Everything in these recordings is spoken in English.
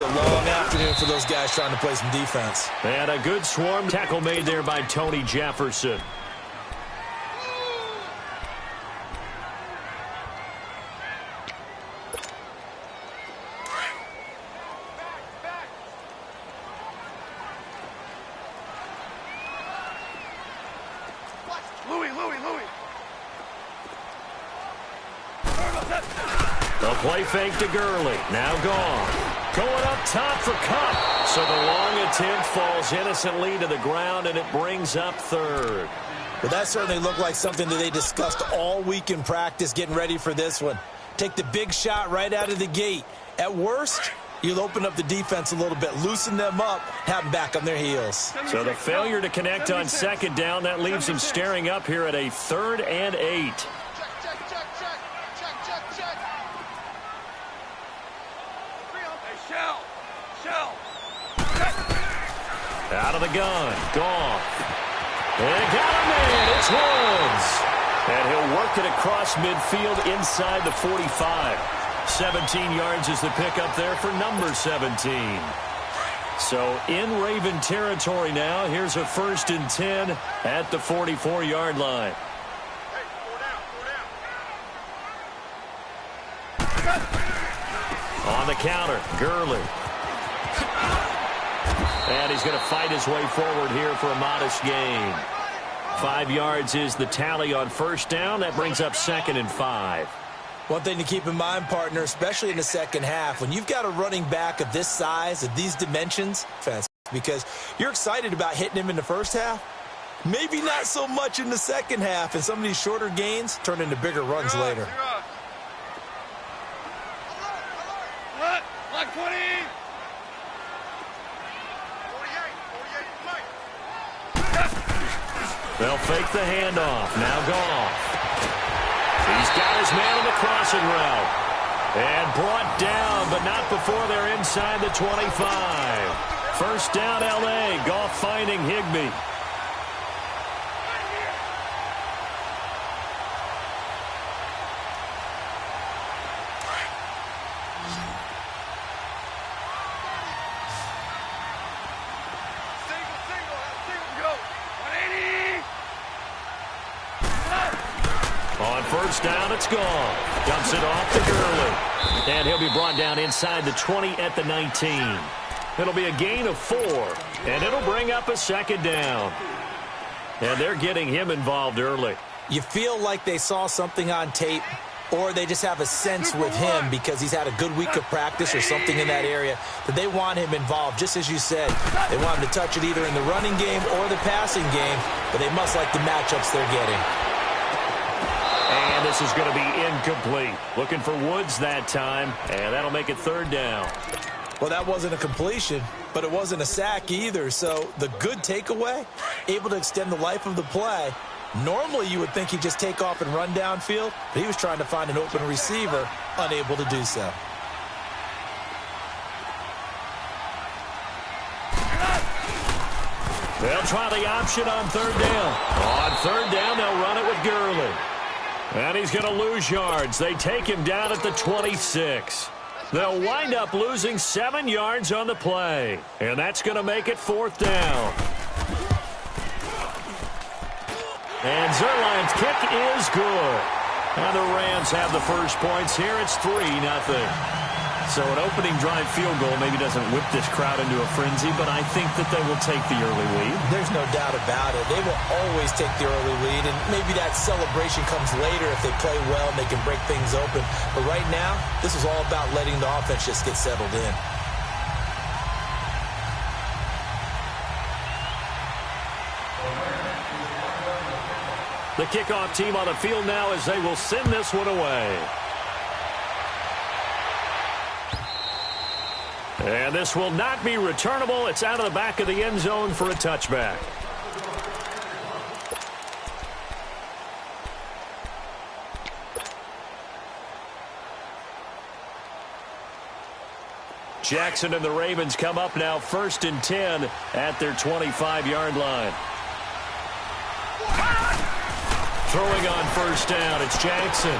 A long afternoon for those guys trying to play some defense. And a good swarm tackle made there by Tony Jefferson. The play fake to Gurley. Now gone. Going up top for Kupp. So the long attempt falls innocently to the ground, and it brings up third. But that certainly looked like something that they discussed all week in practice getting ready for this one. Take the big shot right out of the gate. At worst, you'll open up the defense a little bit, loosen them up, have them back on their heels. So the failure to connect on second down, that leaves him staring up here at a 3rd and 8. Out of the gun. Gone. And got a man. It's Woods. And he'll work it across midfield inside the 45. 17 yards is the pickup there for number 17. So in Raven territory now. Here's a 1st and 10 at the 44-yard line. On the counter, Gurley. And he's going to fight his way forward here for a modest gain. 5 yards is the tally on 1st down. That brings up 2nd and 5. One thing to keep in mind, partner, especially in the second half, when you've got a running back of this size, of these dimensions, because you're excited about hitting him in the first half, maybe not so much in the second half, and some of these shorter gains turn into bigger runs later. Like 20. They'll fake the handoff. Now Goff. He's got his man on the crossing route. And brought down, but not before they're inside the 25. 1st down, L.A. Goff finding Higbee. On 1st down, it's gone. Dumps it off to Gurley. And he'll be brought down inside the 20 at the 19. It'll be a gain of 4. And it'll bring up a 2nd down. And they're getting him involved early. You feel like they saw something on tape, or they just have a sense with him because he's had a good week of practice or something in that area that they want him involved. Just as you said, they want him to touch it either in the running game or the passing game, but they must like the matchups they're getting. And this is going to be incomplete. Looking for Woods that time, and that'll make it 3rd down. Well, that wasn't a completion, but it wasn't a sack either. So the good takeaway, able to extend the life of the play. Normally you would think he'd just take off and run downfield, but he was trying to find an open receiver, unable to do so. They'll try the option on 3rd down. On 3rd down, they'll run it with Gurley. And he's going to lose yards. They take him down at the 26. They'll wind up losing 7 yards on the play. And that's going to make it 4th down. And Zuerlein's kick is good. And the Rams have the first points here. It's 3-0. So an opening drive field goal maybe doesn't whip this crowd into a frenzy, but I think that they will take the early lead. There's no doubt about it. They will always take the early lead, and maybe that celebration comes later if they play well and they can break things open. But right now, this is all about letting the offense just get settled in. The kickoff team on the field now as they will send this one away. And this will not be returnable. It's out of the back of the end zone for a touchback. Jackson and the Ravens come up now 1st and 10 at their 25-yard line. Throwing on 1st down, it's Jackson.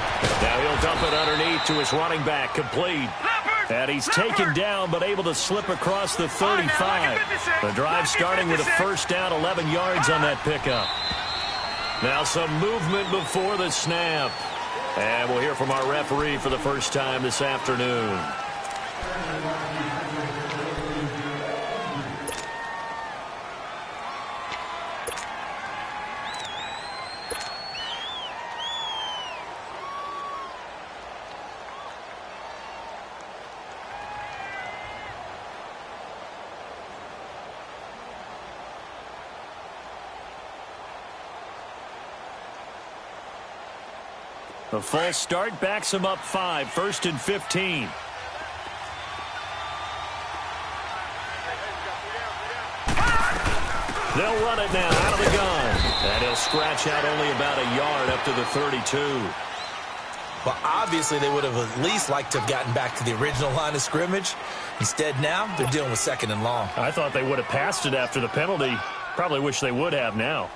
Now he'll dump it underneath to his running back, complete. And he's taken down but able to slip across the 35. The drive starting with a first down, 11 yards on that pickup. Now some movement before the snap. And we'll hear from our referee for the first time this afternoon. The false start backs him up 5, 1st and 15. They'll run it now out of the gun. And he'll scratch out only about a yard up to the 32. Well, obviously they would have at least liked to have gotten back to the original line of scrimmage. Instead now they're dealing with 2nd and long. I thought they would have passed it after the penalty. Probably wish they would have now.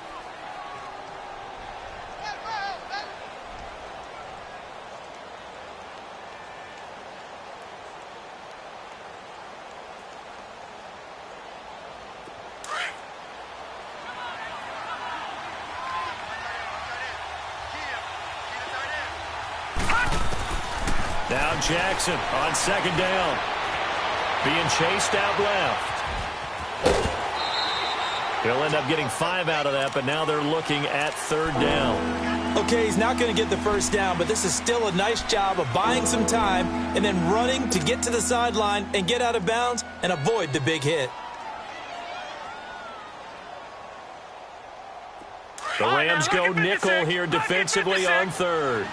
Now Jackson on 2nd down. Being chased out left. He'll end up getting 5 out of that, but now they're looking at 3rd down. Okay, he's not going to get the first down, but this is still a nice job of buying some time and then running to get to the sideline and get out of bounds and avoid the big hit. The Rams go nickel here defensively on 3rd.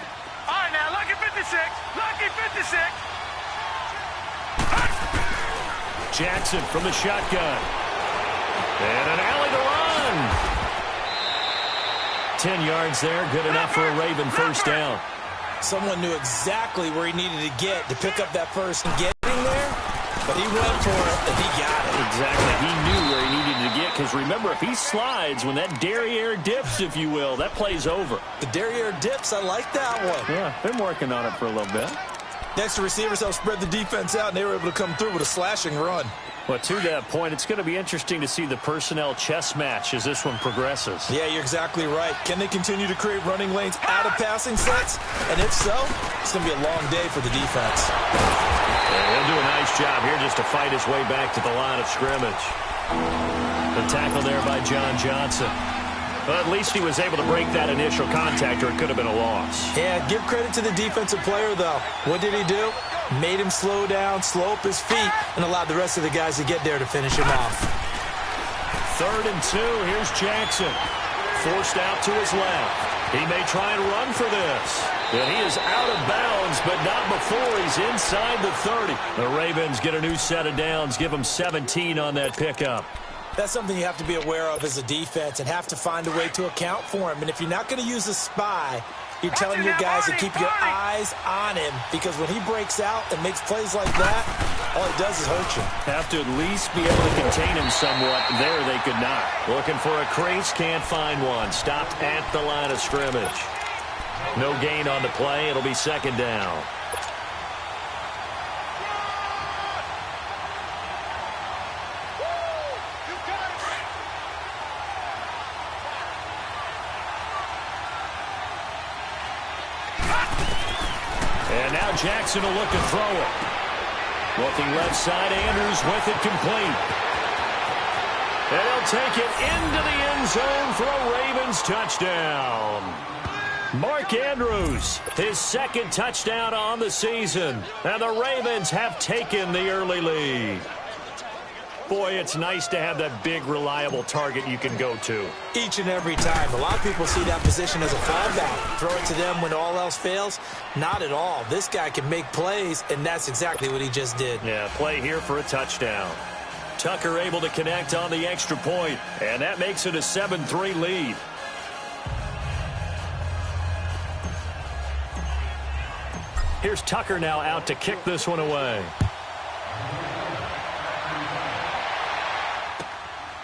All right, now, lucky 56. Lucky 56. Jackson from the shotgun. And an alley to run. 10 yards there, good enough for a Raven first down. Someone knew exactly where he needed to get to pick up that first and getting there, but he went for it and he got it. Exactly. He knew where he needed to get because remember, if he slides, when that derriere dips, if you will, that play's over. The derriere dips, I like that one. Yeah, been working on it for a little bit. Next, the receivers helped spread the defense out, and they were able to come through with a slashing run. Well, to that point, it's going to be interesting to see the personnel chess match as this one progresses. Yeah, you're exactly right. Can they continue to create running lanes out of passing sets? And if so, it's going to be a long day for the defense. And he'll do a nice job here just to fight his way back to the line of scrimmage. The tackle there by John Johnson. But at least he was able to break that initial contact, or it could have been a loss. Yeah, give credit to the defensive player, though. What did he do? Made him slow down, slow up his feet, and allowed the rest of the guys to get there to finish him off. 3rd and 2. Here's Jackson. Forced out to his left. He may try and run for this. But he is out of bounds, but not before he's inside the 30. The Ravens get a new set of downs, give them 17 on that pickup. That's something you have to be aware of as a defense and have to find a way to account for him. And if you're not going to use a spy, you're telling your guys to keep your eyes on him, because when he breaks out and makes plays like that, all he does is hurt you. Have to at least be able to contain him somewhat. There they could not. Looking for a crease, can't find one. Stopped at the line of scrimmage. No gain on the play. It'll be 2nd down. And now Jackson will look to throw it. Looking left side, Andrews with it complete. And he'll take it into the end zone for a Ravens touchdown. Mark Andrews, his 2nd touchdown on the season. And the Ravens have taken the early lead. Boy, it's nice to have that big, reliable target you can go to. Each and every time. A lot of people see that position as a fallback. Throw it to them when all else fails. Not at all. This guy can make plays, and that's exactly what he just did. Yeah, play here for a touchdown. Tucker able to connect on the extra point, and that makes it a 7-3 lead. Here's Tucker now out to kick this one away.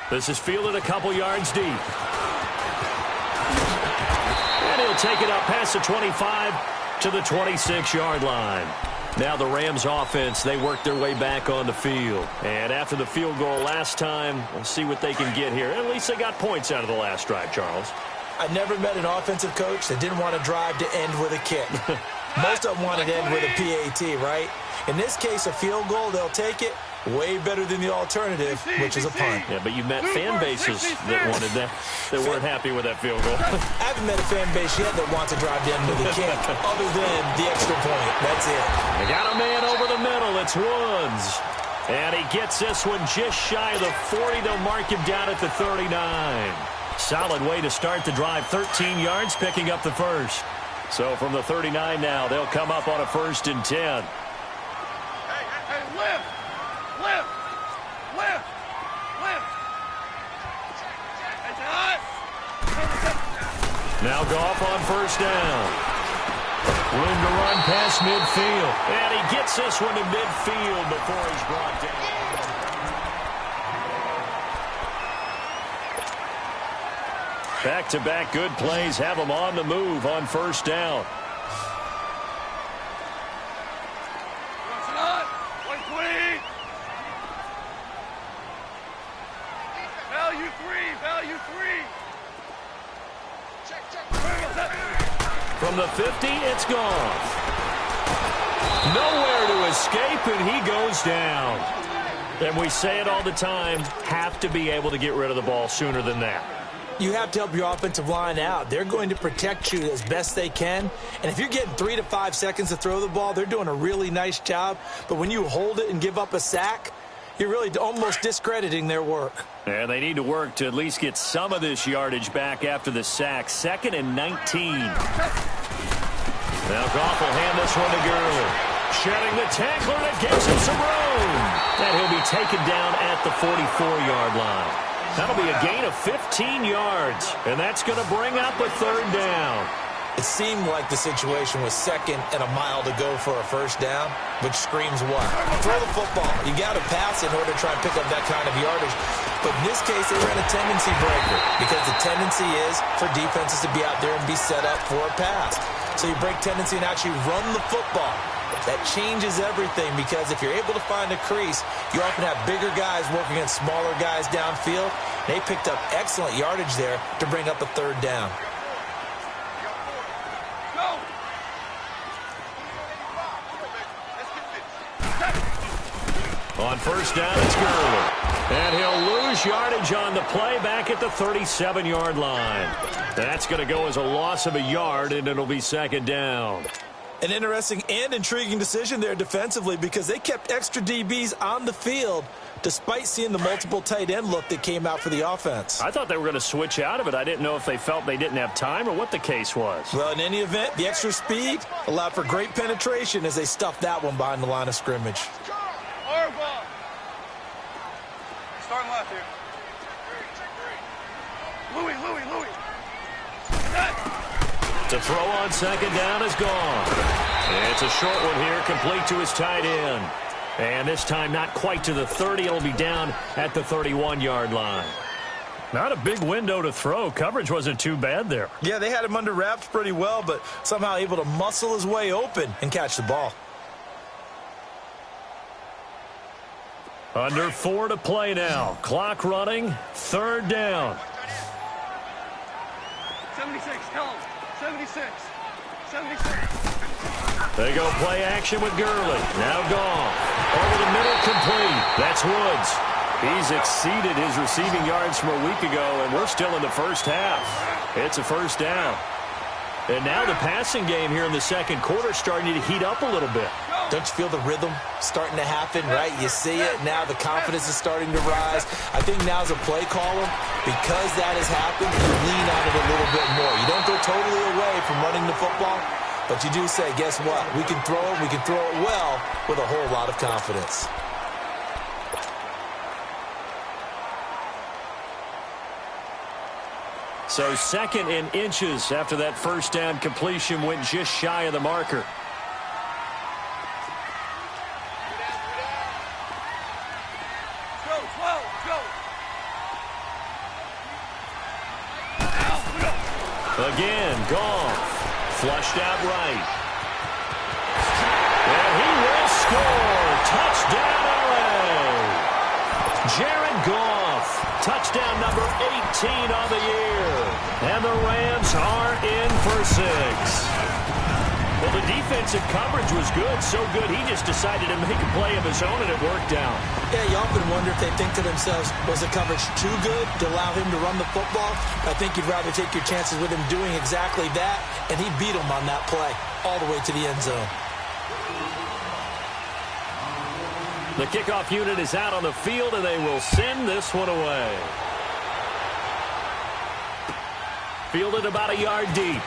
This is fielded a couple yards deep. And he'll take it up past the 25 to the 26-yard line. Now the Rams offense, they work their way back on the field. And after the field goal last time, we'll see what they can get here. At least they got points out of the last drive, Charles. I never met an offensive coach that didn't want to drive to end with a kick. Most of them want to end with a PAT, right? In this case, a field goal, they'll take it. Way better than the alternative, which is a punt. Yeah, but you've met fan bases that wanted that, that weren't happy with that field goal. I haven't met a fan base yet that wants to drive down to the kick, other than the extra point. That's it. They got a man over the middle. It's Woods. And he gets this one just shy of the 40. They'll mark him down at the 39. Solid way to start the drive. 13 yards, picking up the first. So from the 39 now, they'll come up on a 1st and 10. Hey, lift! Lift! Lift! Lift! It's hot! Now Goff on 1st down. Room to run past midfield. And he gets this one to midfield before he's brought down. Back-to-back good plays have him on the move on 1st down. From the 50, it's gone. Nowhere to escape, and he goes down. And we say it all the time, have to be able to get rid of the ball sooner than that. You have to help your offensive line out. They're going to protect you as best they can. And if you're getting 3 to 5 seconds to throw the ball, they're doing a really nice job. But when you hold it and give up a sack, you're really almost discrediting their work. And they need to work to at least get some of this yardage back after the sack. 2nd and 19. Now Goff will hand this one to Gurley. Shedding the tackler, and it gives him some room. And he'll be taken down at the 44-yard line. That'll be a gain of 15 yards. And that's going to bring up a 3rd down. It seemed like the situation was 2nd and a mile to go for a 1st down, which screams what? Throw the football. You got to pass in order to try and pick up that kind of yardage. But in this case, they ran a tendency breaker because the tendency is for defenses to be out there and be set up for a pass. So you break tendency and actually run the football. That changes everything because if you're able to find a crease, you often have bigger guys working against smaller guys downfield. They picked up excellent yardage there to bring up a 3rd down. On 1st down, it's Gurley. And he'll lose yardage on the play back at the 37-yard line. That's going to go as a loss of a yard, and it'll be 2nd down. An interesting and intriguing decision there defensively because they kept extra DBs on the field despite seeing the multiple tight end look that came out for the offense. I thought they were going to switch out of it. I didn't know if they felt they didn't have time or what the case was. Well, in any event, the extra speed allowed for great penetration as they stuffed that one behind the line of scrimmage. Starting left here. Louis. To throw on 2nd down is gone. It's a short one here, complete to his tight end. And this time not quite to the 30. It'll be down at the 31-yard line. Not a big window to throw. Coverage wasn't too bad there. Yeah, they had him under wraps pretty well, but somehow able to muscle his way open and catch the ball. Under 4 to play now. Clock running. 3rd down. 76, tell him. 76. They go play action with Gurley. Now gone. Over the middle, complete. That's Woods. He's exceeded his receiving yards from a week ago, and we're still in the 1st half. It's a 1st down. And now the passing game here in the 2nd quarter starting to heat up a little bit. Don't you feel the rhythm starting to happen, right? You see it. Now the confidence is starting to rise. I think now as a play caller, because that has happened, you lean on it a little bit more. You don't go totally away from running the football, but you do say, guess what? We can throw it. We can throw it well with a whole lot of confidence. So 2nd and inches after that 1st down completion went just shy of the marker. Again, Goff. Flushed out right. And he score. Touchdown, LA. Jared Goff, touchdown number 18 on the year. And the Rams are in for 6. Well, the defensive coverage was good, so good he just decided to make a play of his own, and it worked out. Yeah, you often wonder if they think to themselves, was the coverage too good to allow him to run the football? I think you'd rather take your chances with him doing exactly that, and he beat him on that play all the way to the end zone. The kickoff unit is out on the field, and they will send this one away. Fielded about a yard deep.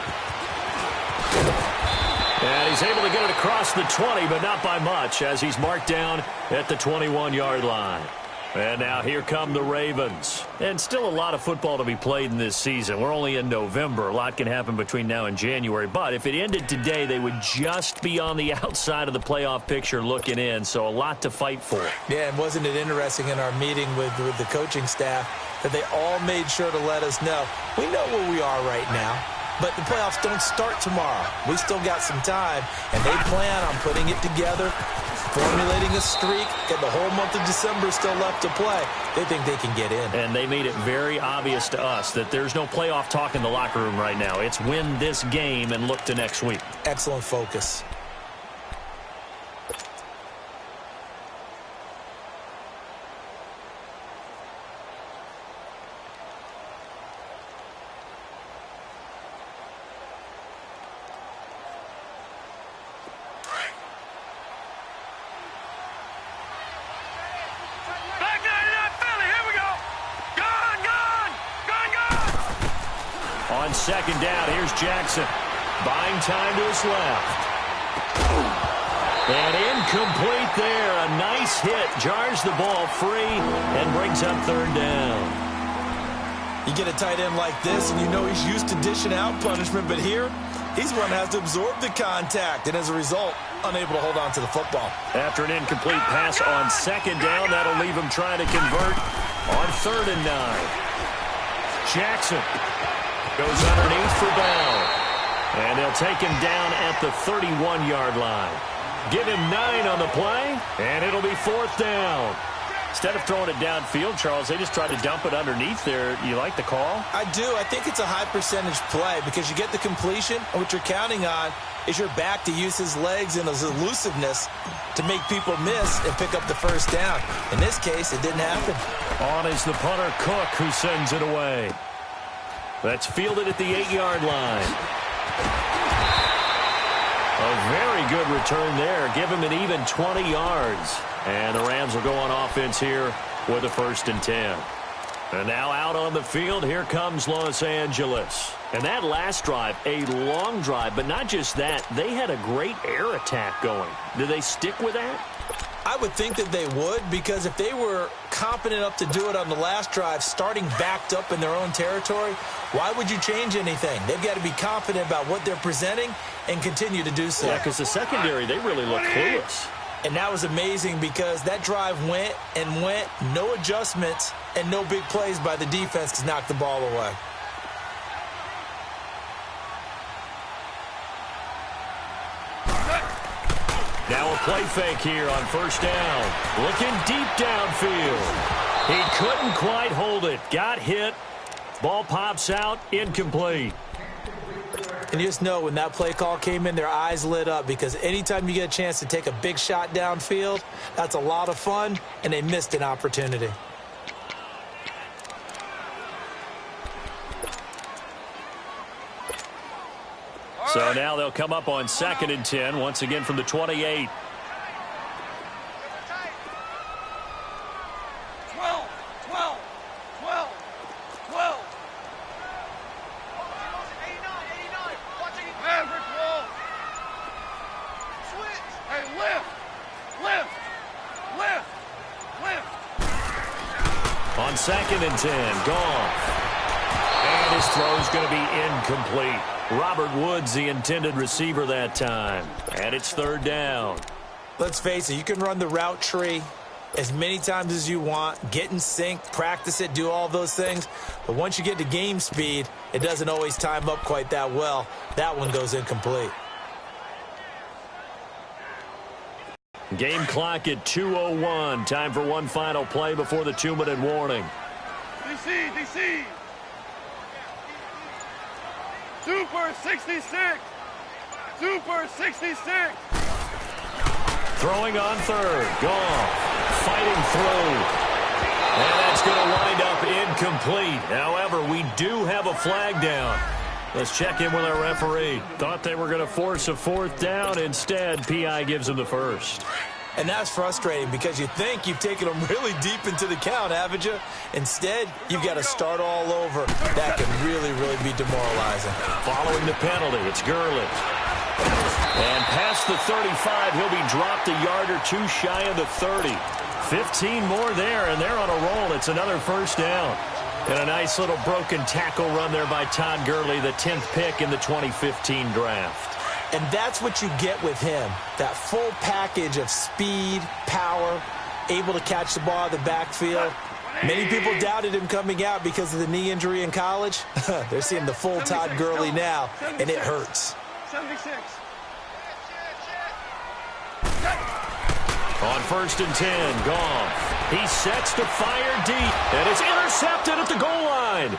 And he's able to get it across the 20, but not by much, as he's marked down at the 21-yard line. And now here come the Ravens. And still a lot of football to be played in this season. We're only in November. A lot can happen between now and January. But if it ended today, they would just be on the outside of the playoff picture looking in. So a lot to fight for. Yeah, and wasn't it interesting in our meeting with the coaching staff that they all made sure to let us know, we know where we are right now. But the playoffs don't start tomorrow. We still got some time, and they plan on putting it together, formulating a streak, and the whole month of December still left to play. They think they can get in. And they made it very obvious to us that there's no playoff talk in the locker room right now. It's win this game and look to next week. Excellent focus. On second down, here's Jackson. Buying time to his left. And incomplete there. A nice hit. Jars the ball free and brings up third down. You get a tight end like this, and you know he's used to dishing out punishment, but here, he's one that has to absorb the contact, and as a result, unable to hold on to the football. After an incomplete pass on second down, that'll leave him trying to convert on 3rd and 9. Jackson goes underneath for Bell. And they'll take him down at the 31-yard line. Give him 9 on the play, and it'll be 4th down. Instead of throwing it downfield, Charles, they just tried to dump it underneath there. You like the call? I do. I think it's a high-percentage play because you get the completion, and what you're counting on is your back to use his legs and his elusiveness to make people miss and pick up the first down. In this case, it didn't happen. On is the punter, Cook, who sends it away. That's fielded at the 8-yard line. A very good return there. Give him an even 20 yards. And the Rams will go on offense here with a 1st and 10. And now out on the field, here comes Los Angeles. And that last drive, a long drive, but not just that. They had a great air attack going. Do they stick with that? I would think that they would, because if they were competent enough to do it on the last drive, starting backed up in their own territory, why would you change anything? They've got to be confident about what they're presenting and continue to do so. Yeah, because the secondary, they really look clueless. And that was amazing because that drive went and went, no adjustments, and no big plays by the defense to knock the ball away. Now a play fake here on 1st down. Looking deep downfield. He couldn't quite hold it. Got hit. Ball pops out. Incomplete. And you just know when that play call came in, their eyes lit up because anytime you get a chance to take a big shot downfield, that's a lot of fun, and they missed an opportunity. So now they'll come up on 2nd and 10, once again from the 28. 12, 12, 12, 12. Man, brick wall. Switch. Hey, lift, lift, lift, lift. On 2nd and 10, Goff. And his throw's going to be incomplete. Robert Woods, the intended receiver that time. And it's 3rd down. Let's face it, you can run the route tree as many times as you want, get in sync, practice it, do all those things. But once you get to game speed, it doesn't always time up quite that well. That one goes incomplete. Game clock at 2:01. Time for one final play before the 2-minute warning. DC. Super 66. Super 66. Throwing on third. Goff fighting through. And that's going to wind up incomplete. However, we do have a flag down. Let's check in with our referee. Thought they were going to force a fourth down. Instead, P.I. gives them the first. And that's frustrating because you think you've taken them really deep into the count, haven't you? Instead, you've got to start all over. That can really, really be demoralizing. Following the penalty, it's Gurley. And past the 35, he'll be dropped a yard or two shy of the 30. 15 more there, and they're on a roll. It's another first down. And a nice little broken tackle run there by Todd Gurley, the 10th pick in the 2015 draft. And that's what you get with him, that full package of speed, power, able to catch the ball out of the backfield. Many people doubted him coming out because of the knee injury in college. They're seeing the full Todd Gurley now, and it hurts. 76. On 1st and 10, Goff. He sets to fire deep, and is intercepted at the goal line.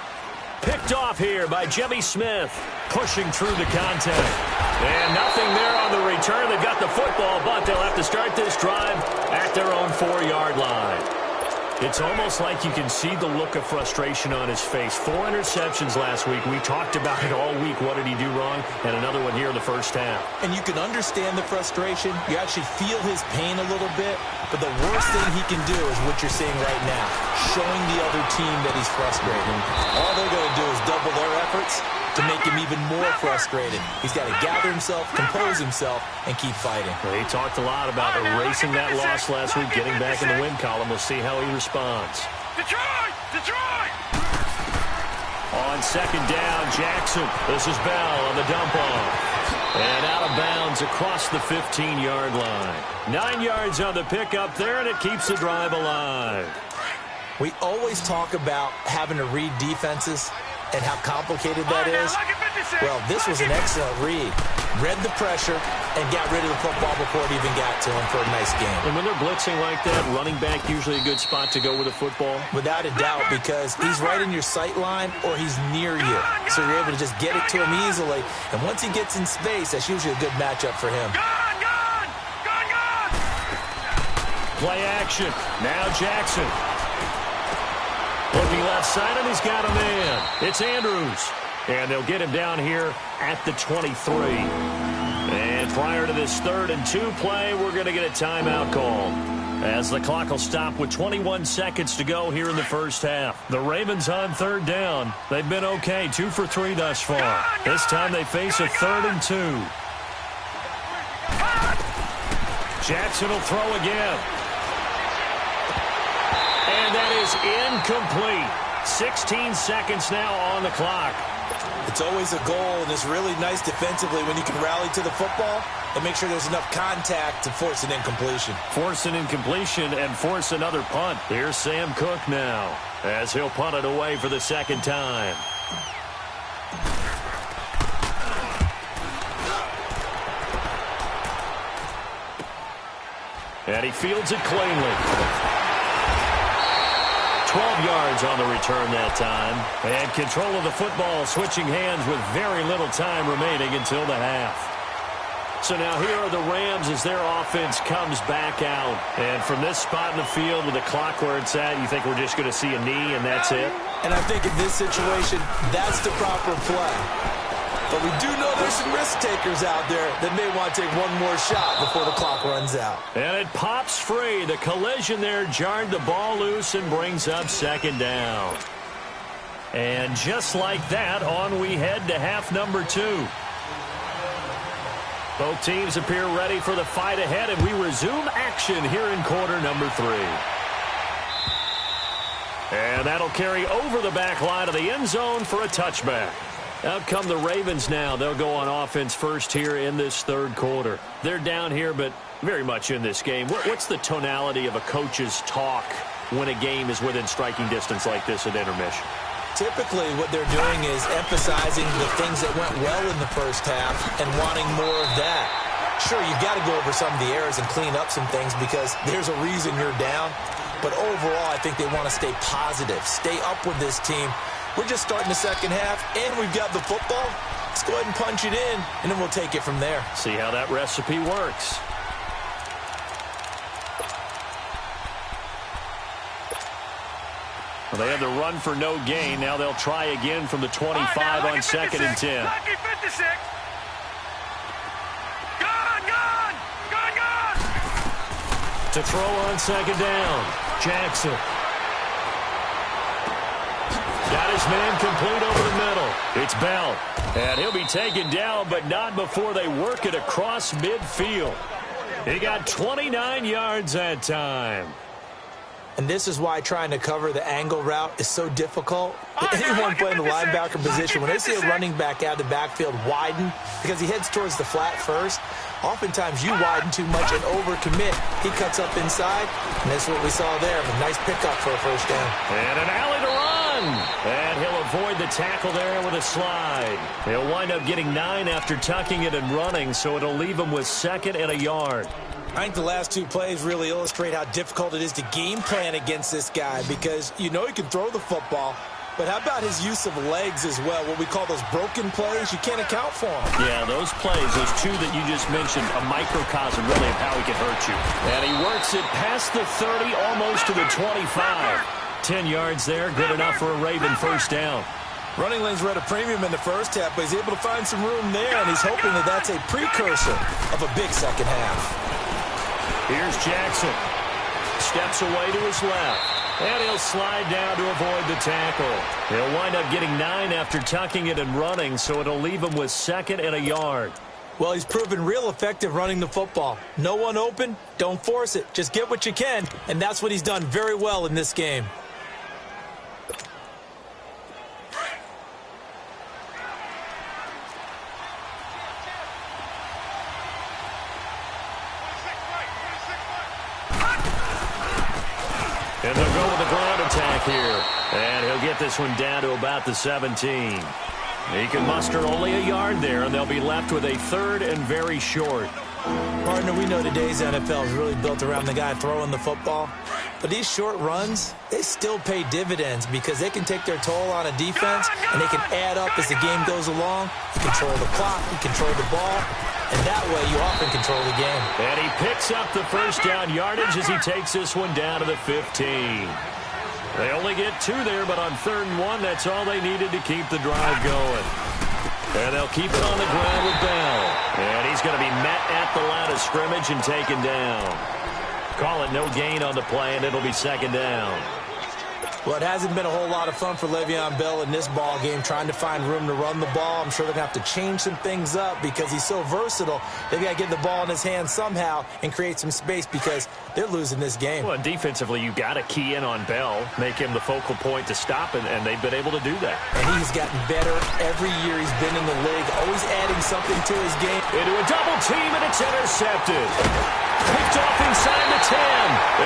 Picked off here by Jimmy Smith, pushing through the contact. And nothing there on the return. They've got the football, but they'll have to start this drive at their own 4-yard line. It's almost like you can see the look of frustration on his face. 4 interceptions last week. We talked about it all week. What did he do wrong? And another one here in the first half. And you can understand the frustration. You actually feel his pain a little bit. But the worst thing he can do is what you're seeing right now, showing the other team that he's frustrated. All they're going to do is double their efforts to make him even more frustrated. He's got to gather himself, compose himself, and keep fighting. Well, he talked a lot about erasing that loss last week, getting back in the win column. We'll see how he responds. Detroit! On 2nd down, Jackson. This is Bell on the dump off. And out of bounds across the 15-yard line. 9 yards on the pickup there, and it keeps the drive alive. We always talk about having to read defenses and how complicated that is. Well, this was an excellent read. Read the pressure and got rid of the football before it even got to him for a nice game. And when they're blitzing like that, running back usually a good spot to go with the football? Without a doubt, because he's right in your sight line or he's near you. So you're able to just get it to him easily. And once he gets in space, that's usually a good matchup for him. Gone! Play action. Now Jackson. Looking left side, and he's got a man. It's Andrews. And they'll get him down here at the 23. And prior to this 3rd and 2 play, we're going to get a timeout call, as the clock will stop with 21 seconds to go here in the first half. The Ravens on 3rd down. They've been okay, 2 for 3 thus far. This time they face a 3rd and 2. Jackson will throw again. And that is incomplete. 16 seconds now on the clock. It's always a goal, and it's really nice defensively when you can rally to the football and make sure there's enough contact to force an incompletion. Force an incompletion and force another punt. Here's Sam Cook now, as he'll punt it away for the 2nd time. And he fields it cleanly. 12 yards on the return that time. And control of the football, switching hands with very little time remaining until the half. So now here are the Rams as their offense comes back out. And from this spot in the field with the clock where it's at, you think we're just going to see a knee and that's it? And I think in this situation, that's the proper play. But we do know there's some risk takers out there that may want to take one more shot before the clock runs out. And it pops free. The collision there jarred the ball loose and brings up 2nd down. And just like that, on we head to half number 2. Both teams appear ready for the fight ahead, and we resume action here in quarter number 3. And that'll carry over the back line of the end zone for a touchback. Out come the Ravens now. They'll go on offense first here in this 3rd quarter. They're down here, but very much in this game. What's the tonality of a coach's talk when a game is within striking distance like this at intermission? Typically, what they're doing is emphasizing the things that went well in the first half and wanting more of that. Sure, you've got to go over some of the errors and clean up some things because there's a reason you're down. But overall, I think they want to stay positive, stay up with this team. We're just starting the second half, and we've got the football. Let's go ahead and punch it in, and then we'll take it from there. See how that recipe works. Well, they had the run for no gain. Now they'll try again from the 25 on 2nd and 10. Lucky 56. Gone. To throw on 2nd down. Jackson. Got his man complete over the middle. It's Bell. And he'll be taken down, but not before they work it across midfield. He got 29 yards that time. And this is why trying to cover the angle route is so difficult. Anyone playing the linebacker position, when they see a running back out of the backfield widen because he heads towards the flat first, oftentimes you widen too much and overcommit. He cuts up inside, and that's what we saw there. A nice pickup for a first down. And an alley to run. And he'll avoid the tackle there with a slide. He'll wind up getting 9 after tucking it and running, so it'll leave him with 2nd and a yard. I think the last 2 plays really illustrate how difficult it is to game plan against this guy because you know he can throw the football, but how about his use of legs as well, what we call those broken plays? You can't account for them. Yeah, those plays, those 2 that you just mentioned, a microcosm really of how he can hurt you. And he works it past the 30, almost to the 25. 10 yards there, good enough for a Raven first down. Running lanes were at a premium in the first half, but he's able to find some room there, and he's hoping that that's a precursor of a big second half. Here's Jackson. Steps away to his left. And he'll slide down to avoid the tackle. He'll wind up getting 9 after tucking it and running, so it'll leave him with 2nd and a yard. Well, he's proven real effective running the football. No one open, don't force it. Just get what you can, and that's what he's done very well in this game. And they'll go with the ground attack here. And he'll get this one down to about the 17. He can muster only a yard there, and they'll be left with a 3rd and very short. Partner, we know today's NFL is really built around the guy throwing the football. But these short runs, they still pay dividends because they can take their toll on a defense, and they can add up as the game goes along. You control the clock, you control the ball, and that way you often control the game. And he picks up the first down yardage as he takes this one down to the 15. They only get 2 there, but on 3rd and 1, that's all they needed to keep the drive going. And they'll keep it on the ground with Bell. And he's going to be met at the line of scrimmage and taken down. Call it no gain on the play, and it'll be 2nd down. Well, it hasn't been a whole lot of fun for Le'Veon Bell in this ball game, trying to find room to run the ball. I'm sure they're going to have to change some things up because he's so versatile. They've got to get the ball in his hands somehow and create some space because they're losing this game. Well, defensively, you've got to key in on Bell, make him the focal point to stop, and they've been able to do that. And he's gotten better every year he's been in the league, always adding something to his game. Into a double team, and it's intercepted. Picked off inside the 10.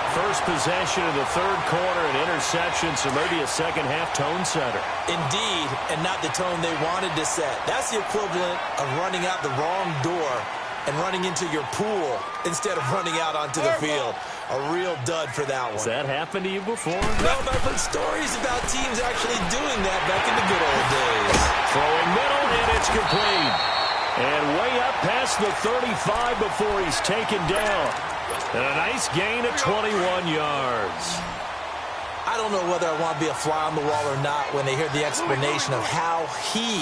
First possession of the 3rd quarter, an interception, so maybe a second-half tone setter. Indeed, and not the tone they wanted to set. That's the equivalent of running out the wrong door and running into your pool instead of running out onto the field. A real dud for that one. Has that happened to you before? No, but I've heard stories about teams actually doing that back in the good old days. Throwing middle, and it's complete. And way up past the 35 before he's taken down. And a nice gain of 21 yards. I don't know whether I want to be a fly on the wall or not when they hear the explanation of how he,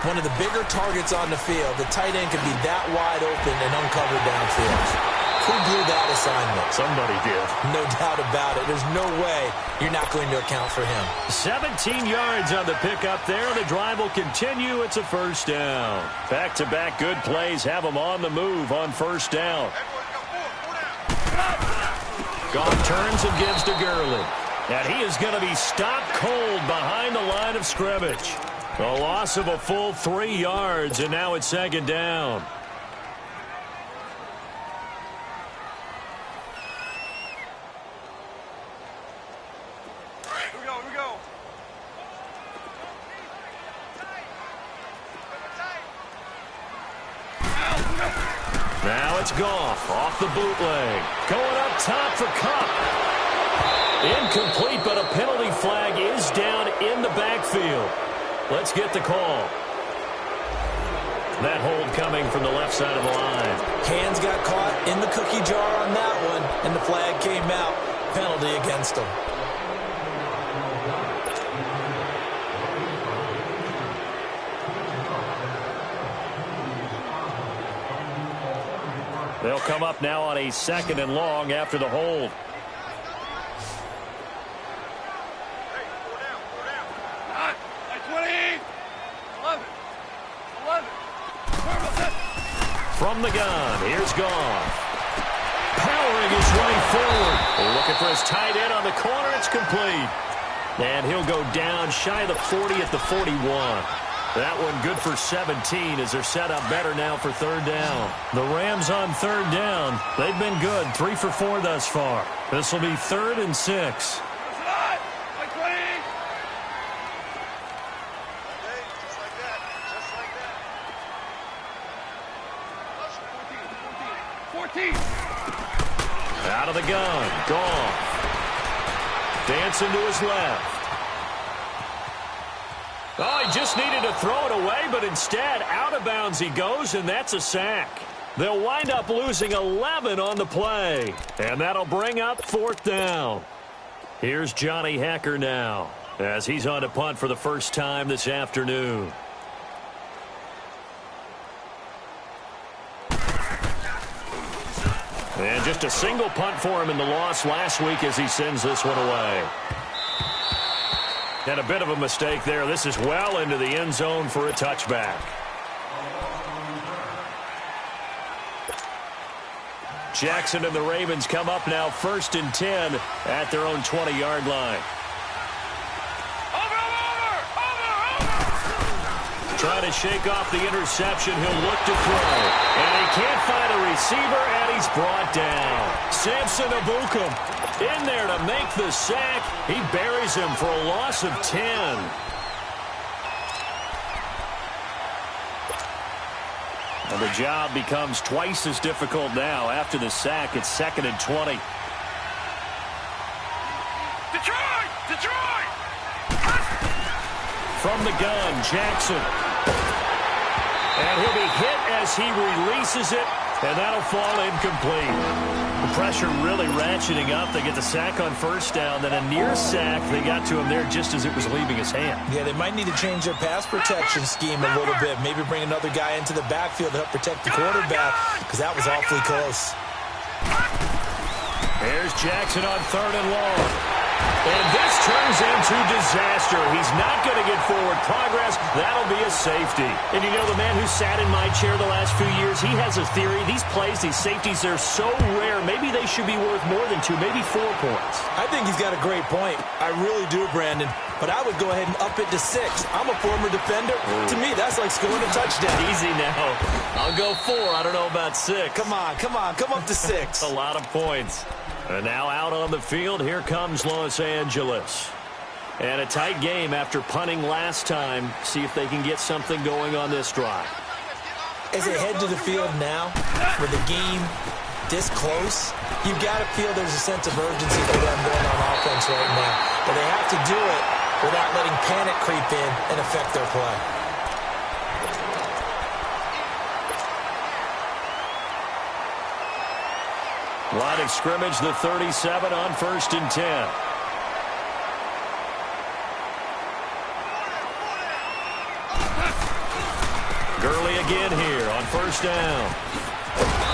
one of the bigger targets on the field, the tight end could be that wide open and uncovered downfield. Who blew that assignment? Somebody did. No doubt about it. There's no way you're not going to account for him. 17 yards on the pickup there. The drive will continue. It's a first down. Back-to-back good plays have them on the move on first down. Goff turns and gives to Gurley. And he is going to be stopped cold behind the line of scrimmage. A loss of a full 3 yards, and now it's 2nd down. Here we go. Now it's Goff off the bootleg. Going up top for Kupp. Incomplete, but a penalty flag is down in the backfield. Let's get the call. That hold coming from the left side of the line. Hands got caught in the cookie jar on that one, and the flag came out. Penalty against him. They'll come up now on a 2nd and long after the hold. From the gun, here's Goff. Powering his way forward. Looking for his tight end on the corner. It's complete. And he'll go down shy of the 40 at the 41. That one good for 17 as they're set up better now for 3rd down. The Rams on 3rd down. They've been good, 3 for 4 thus far. This will be 3rd and 6. Out of the gun, Goff. Dancing to his left. Oh, he just needed to throw it away, but instead, out of bounds he goes, and that's a sack. They'll wind up losing 11 on the play, and that'll bring up 4th down. Here's Johnny Hekker now, as he's on to punt for the first time this afternoon. And just a single punt for him in the loss last week as he sends this one away. And a bit of a mistake there. This is well into the end zone for a touchback. Jackson and the Ravens come up now 1st and 10 at their own 20-yard line. Trying to shake off the interception. He'll look to throw. And he can't find a receiver, and he's brought down. Samson Ebukam in there to make the sack. He buries him for a loss of 10. And the job becomes twice as difficult now after the sack. It's 2nd and 20. Detroit! From the gun, Jackson. And he'll be hit as he releases it, and that'll fall incomplete. The pressure really ratcheting up. They get the sack on 1st down, then a near sack. They got to him there just as it was leaving his hand. Yeah, they might need to change their pass protection scheme a little bit. Maybe bring another guy into the backfield to help protect the quarterback, because that was awfully close. There's Jackson on 3rd and long. And this turns into disaster. He's not going to get forward progress. That'll be a safety. And you know, the man who sat in my chair the last few years, he has a theory. These plays, these safeties, they're so rare. Maybe they should be worth more than 2, maybe 4 points. I think he's got a great point. I really do, Brandon. But I would go ahead and up it to 6. I'm a former defender. To me, that's like scoring a touchdown. Easy now. I'll go 4. I don't know about 6. Come on. Come up to 6. A lot of points. And now out on the field, here comes Los Angeles. And a tight game after punting last time. See if they can get something going on this drive. As they head to the field now, with the game this close, you've got to feel there's a sense of urgency for them going on offense right now. But they have to do it without letting panic creep in and affect their play. Line of scrimmage, the 37 on 1st and 10. Gurley again here on 1st down.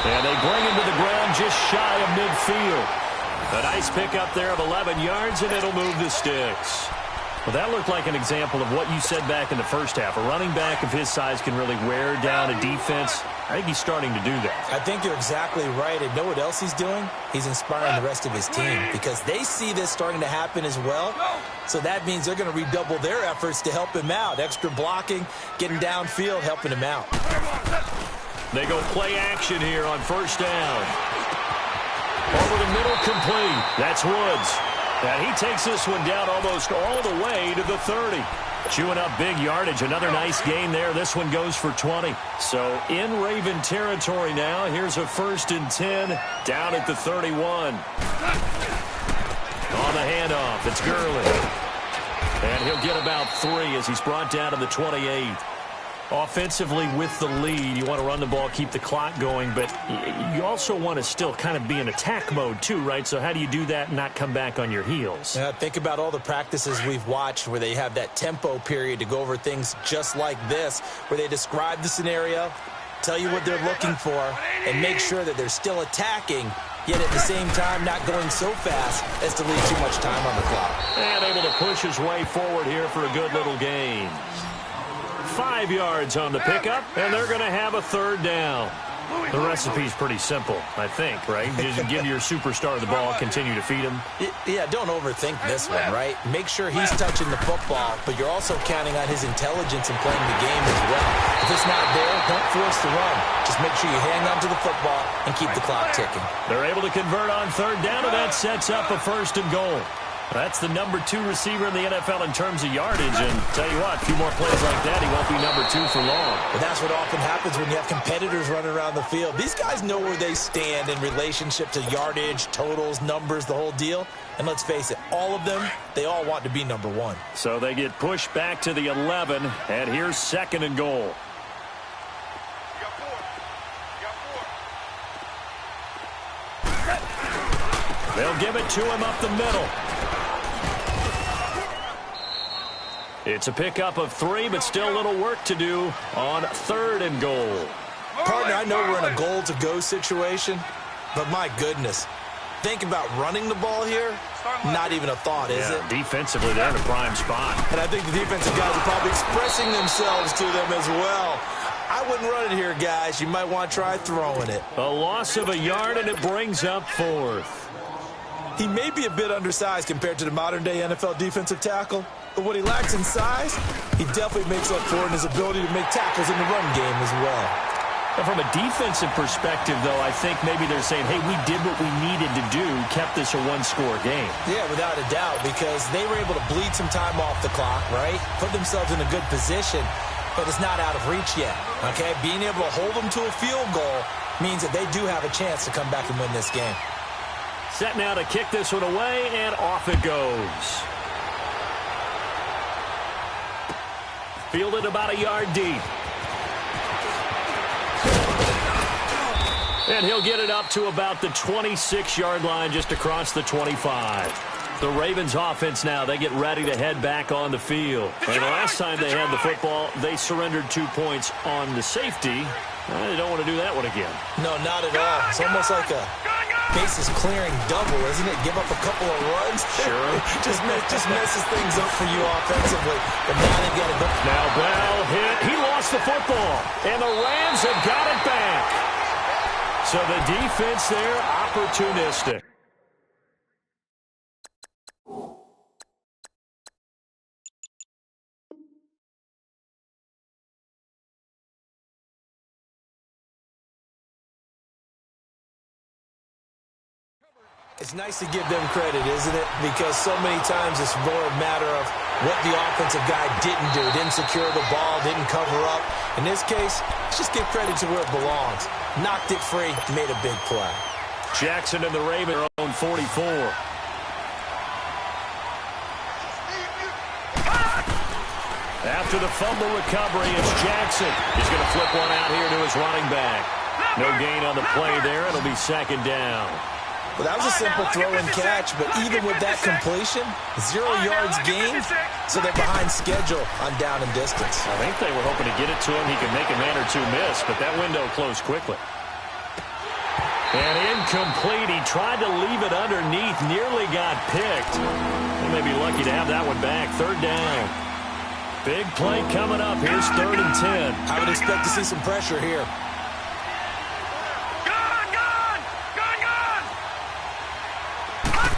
And they bring him to the ground just shy of midfield. A nice pickup there of 11 yards, and it'll move the sticks. Well, that looked like an example of what you said back in the first half. A running back of his size can really wear down a defense. I think he's starting to do that. I think you're exactly right. And know what else he's doing? He's inspiring the rest of his team because they see this starting to happen as well. So that means they're going to redouble their efforts to help him out. Extra blocking, getting downfield, helping him out. They go play action here on 1st down. Over the middle, complete. That's Woods. And he takes this one down almost all the way to the 30. Chewing up big yardage. Another nice gain there. This one goes for 20. So in Raven territory now. Here's a 1st and 10 down at the 31. On the handoff, it's Gurley. And he'll get about 3 as he's brought down to the 28. Offensively with the lead, you want to run the ball, keep the clock going, but you also want to still kind of be in attack mode too, right? So how do you do that and not come back on your heels? Think about all the practices we've watched where they have that tempo period to go over things just like this, where they describe the scenario, tell you what they're looking for, and make sure that they're still attacking, yet at the same time not going so fast as to leave too much time on the clock. And able to push his way forward here for a good little gain. 5 yards on the pickup, and they're going to have a 3rd down. The recipe's pretty simple, I think, right? Just give your superstar the ball, continue to feed him. Yeah, don't overthink this one, right? Make sure he's touching the football, but you're also counting on his intelligence in playing the game as well. If it's not there, don't force the run. Just make sure you hang on to the football and keep the clock ticking. They're able to convert on 3rd down, and that sets up a 1st and goal. That's the number 2 receiver in the NFL in terms of yardage. And tell you what, a few more plays like that, he won't be number 2 for long. But that's what often happens when you have competitors running around the field. These guys know where they stand in relationship to yardage, totals, numbers, the whole deal. And let's face it, all of them, they all want to be number 1. So they get pushed back to the 11, and here's 2nd and goal. They'll give it to him up the middle. It's a pickup of 3, but still a little work to do on 3rd and goal. Partner, I know we're in a goal-to-go situation, but my goodness, think about running the ball here, not even a thought, is it? Defensively, they're in a prime spot. And I think the defensive guys are probably expressing themselves to them as well. I wouldn't run it here, guys. You might want to try throwing it. A loss of a yard, and it brings up 4th. He may be a bit undersized compared to the modern-day NFL defensive tackle, but what he lacks in size, he definitely makes up for in his ability to make tackles in the run game as well. And from a defensive perspective, though, I think maybe they're saying, hey, we did what we needed to do, kept this a 1-score game. Yeah, without a doubt, because they were able to bleed some time off the clock, right? Put themselves in a good position, but it's not out of reach yet, okay? Being able to hold them to a field goal means that they do have a chance to come back and win this game. Set now to kick this one away, and off it goes. Fielded about a yard deep. And he'll get it up to about the 26-yard line, just across the 25. The Ravens offense now, they get ready to head back on the field. And the last time they had the football, they surrendered 2 points on the safety. They don't want to do that one again. No, not at all. It's almost like a bases clearing double, isn't it? Give up a couple of runs. Sure. just messes things up for you offensively. But now they've got to go. Now Bell hit. He lost the football. And the Rams have got it back. So the defense there, opportunistic. It's nice to give them credit, isn't it? Because so many times it's more a matter of what the offensive guy didn't do. Didn't secure the ball, didn't cover up. In this case, let's just give credit to where it belongs. Knocked it free, made a big play. Jackson and the Ravens are on 44. After the fumble recovery, it's Jackson. He's going to flip one out here to his running back. No gain on the play there. It'll be 2nd down. Well, that was a simple throw and catch, but even with that completion, 0 yards gained, so they're behind schedule on down and distance. I think they were hoping to get it to him. He could make a man or two miss, but that window closed quickly. And incomplete. He tried to leave it underneath, nearly got picked. They may be lucky to have that one back. 3rd down. Big play coming up. Here's 3rd and 10. I would expect to see some pressure here.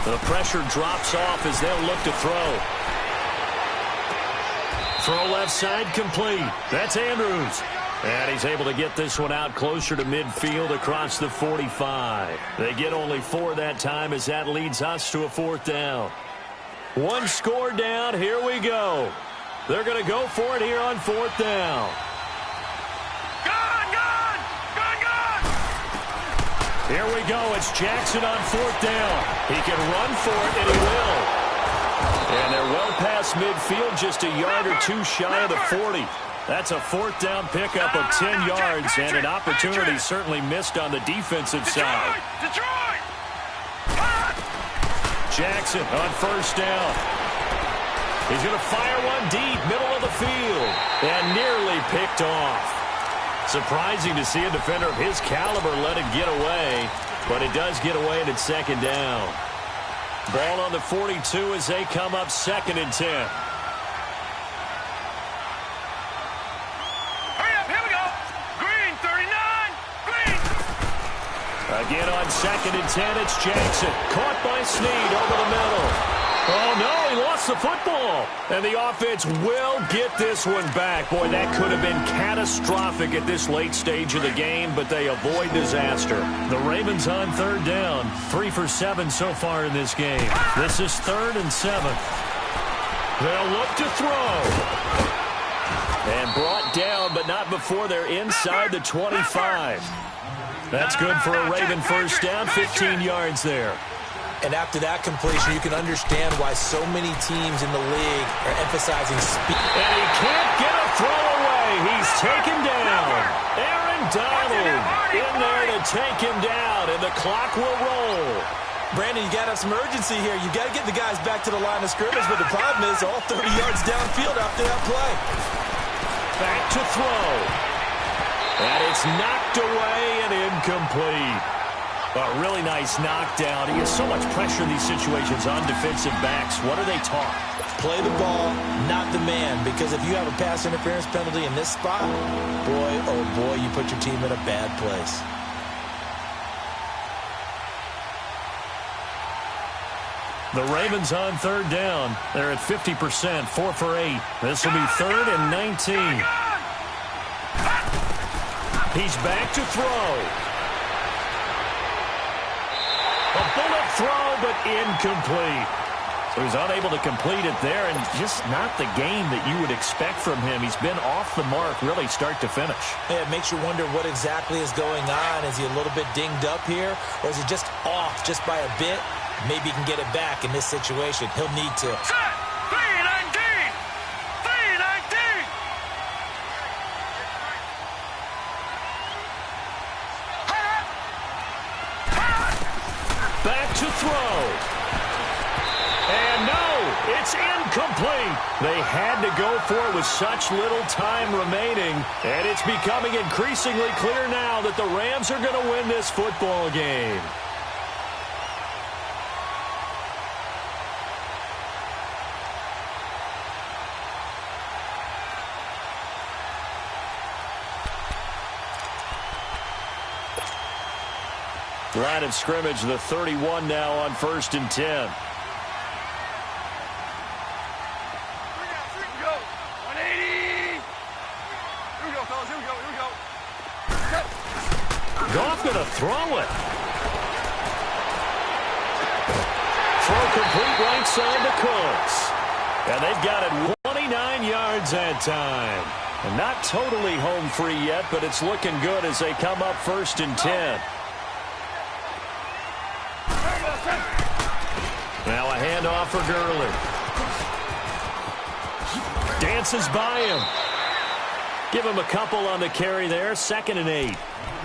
The pressure drops off as they'll look to throw. Throw left side complete. That's Andrews. And he's able to get this one out closer to midfield across the 45. They get only 4 that time as that leads us to a 4th down. 1 score down. Here we go. They're going to go for it here on 4th down. Gone! Here we go. It's Jackson on 4th down. He can run for it, and he will. And they're well past midfield, just a yard or two shy of the 40. That's a 4th down pickup of 10 yards, and an opportunity certainly missed on the defensive side. Detroit! Jackson on 1st down. He's going to fire one deep, middle of the field, and nearly picked off. Surprising to see a defender of his caliber let it get away, but it does get away and it's 2nd down. Ball on the 42 as they come up 2nd and 10. Hurry up, here we go. Green, 39. Green. Again on 2nd and 10, it's Jackson. Caught by Snead over the middle. Oh, no, he lost the football. And the offense will get this one back. Boy, that could have been catastrophic at this late stage of the game, but they avoid disaster. The Ravens on 3rd down. 3 for 7 so far in this game. This is 3rd and 7. They'll look to throw. And brought down, but not before they're inside the 25. That's good for a Raven 1st down, 15 yards there. And after that completion, you can understand why so many teams in the league are emphasizing speed. And he can't get a throw away. He's taken down. Aaron Donald in there to take him down, and the clock will roll. Brandon, you got to have some urgency here. You got to get the guys back to the line of scrimmage, but the problem is all 30 yards downfield after that play. Back to throw. And it's knocked away and incomplete. A really nice knockdown. He has so much pressure in these situations on defensive backs. What are they taught? Play the ball, not the man, because if you have a pass interference penalty in this spot, boy, oh boy, you put your team in a bad place. The Ravens on 3rd down. They're at 50%, 4 for 8. This will be 3rd and 19. He's back to throw. A bullet throw, but incomplete. So he's unable to complete it there, and just not the game that you would expect from him. He's been off the mark, really, start to finish. Yeah, it makes you wonder what exactly is going on. Is he a little bit dinged up here, or is he just off just by a bit? Maybe he can get it back in this situation. He'll need to. Set. 319. 319. Back to throw. And no, it's incomplete. They had to go for it with such little time remaining. And it's becoming increasingly clear now that the Rams are going to win this football game. Line of scrimmage, the 31 now on 1st and 10. Here we go. 180. Here we go, fellas. Here we go. Goff going to throw it. Throw complete right side to Cooks. And they've got it 29 yards that time. And not totally home free yet, but it's looking good as they come up 1st and 10. Now a handoff for Gurley. Dances by him. Give him a couple on the carry there. 2nd and 8.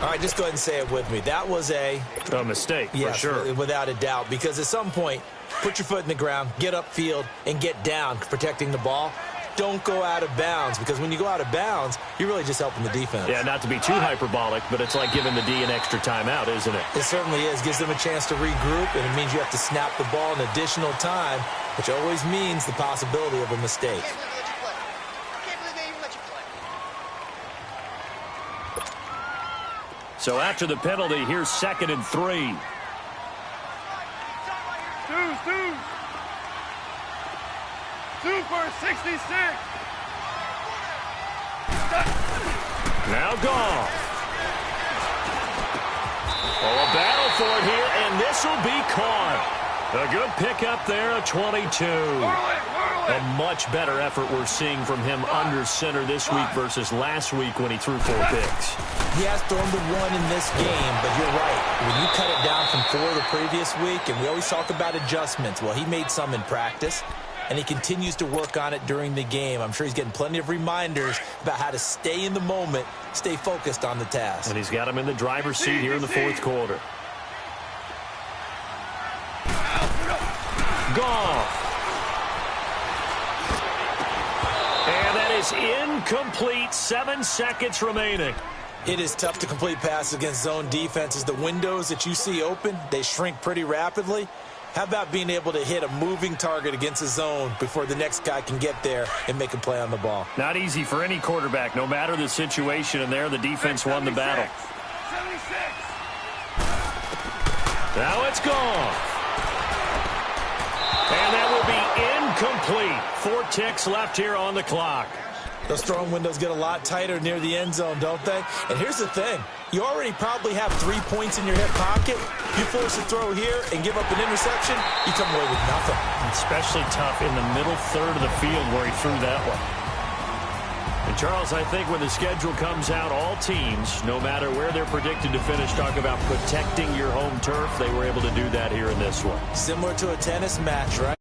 All right, just go ahead and say it with me. That was a mistake, yes, for sure. Without a doubt, because at some point, put your foot in the ground, get upfield, and get down protecting the ball. Don't go out of bounds, because when you go out of bounds, you're really just helping the defense. Yeah, not to be too hyperbolic, but it's like giving the D an extra timeout, isn't it? It certainly is. Gives them a chance to regroup, and it means you have to snap the ball an additional time, which always means the possibility of a mistake. So after the penalty, here's 2nd and 3. Two for 66. Now Goff. Oh, a battle for it here, and this will be caught. A good pickup there, a 22. Whirl it, whirl A much better effort we're seeing from him under center this week versus last week when he threw 4 picks. He has thrown the 1 in this game, but you're right. When you cut it down from 4 the previous week, and we always talk about adjustments, well, he made some in practice, and he continues to work on it during the game. I'm sure he's getting plenty of reminders about how to stay in the moment, stay focused on the task. And he's got him in the driver's seat here in the 4th quarter. Goff. And that is incomplete. 7 seconds remaining. It is tough to complete passes against zone defenses. The windows that you see open, they shrink pretty rapidly. How about being able to hit a moving target against a zone before the next guy can get there and make a play on the ball? Not easy for any quarterback, no matter the situation, and there the defense won the battle. 76. Now it's gone. And that will be incomplete. 4 ticks left here on the clock. Those throwing windows get a lot tighter near the end zone, don't they? And here's the thing. You already probably have 3 points in your hip pocket. You force a throw here and give up an interception, you come away with nothing. Especially tough in the middle third of the field where he threw that one. And, Charles, I think when the schedule comes out, all teams, no matter where they're predicted to finish, talk about protecting your home turf. They were able to do that here in this one. Similar to a tennis match, right?